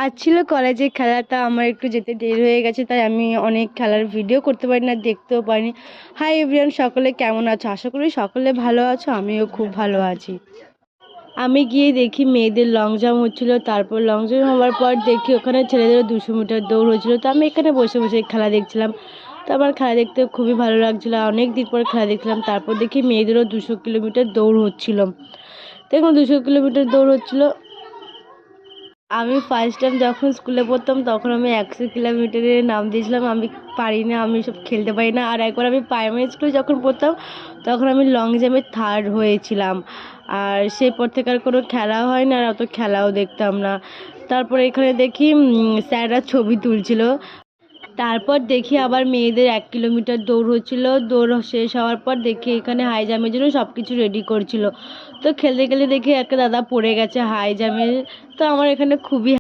আজ ছিল কলেজে খেলাটা, আমার একটু যেতে দেরি হয়ে গেছে, তাই আমি অনেক খেলার ভিডিও করতে পারি না, দেখতেও পারিনি। হাই এভরিওয়ান, সকলে কেমন আছো? আশা করি সকলে ভালো আছো, আমিও খুব ভালো আছি। আমি গিয়ে দেখি মেয়েদের লং জাম্প হচ্ছিলো, তারপর লং জাম্প হওয়ার পর দেখি ওখানে ছেলেদের 200 মিটার দৌড় হচ্ছিলো। তো আমি এখানে বসে বসে খেলা দেখছিলাম। তো আমার খেলা দেখতে খুবই ভালো লাগছিলো, অনেক দিন পর খেলা দেখছিলাম। তারপর দেখি মেয়েদেরও 200 কিলোমিটার দৌড় হচ্ছিলো। দেখুন 200 কিলোমিটার দৌড় হচ্ছিলো। আমি ফার্স্ট টাইম যখন স্কুলে পড়তাম তখন আমি 100 কিলোমিটারের নাম দিয়েছিলাম। আমি পারি না, আমি সব খেলতে পারি না। আর একবার আমি প্রাইমারি স্কুলে যখন পড়তাম তখন আমি লং জাম্পে থার্ড হয়েছিলাম। আর সেই পর থেকে আর কোনো খেলা হয় না, আর অত খেলাও দেখতাম না। তারপরে এখানে দেখি স্যাররা ছবি তুলছিল। তারপর দেখি আবার মেয়েদের 1 কিলোমিটার দৌড় হচ্ছিল। দৌড় শেষ হওয়ার পর দেখি এখানে হাই জাম্পের জন্য সব কিছু রেডি করছিল। তো খেলতে খেলতে দেখি একটা দাদা পড়ে গেছে হাই জাম্পে। তো আমার এখানে খুবই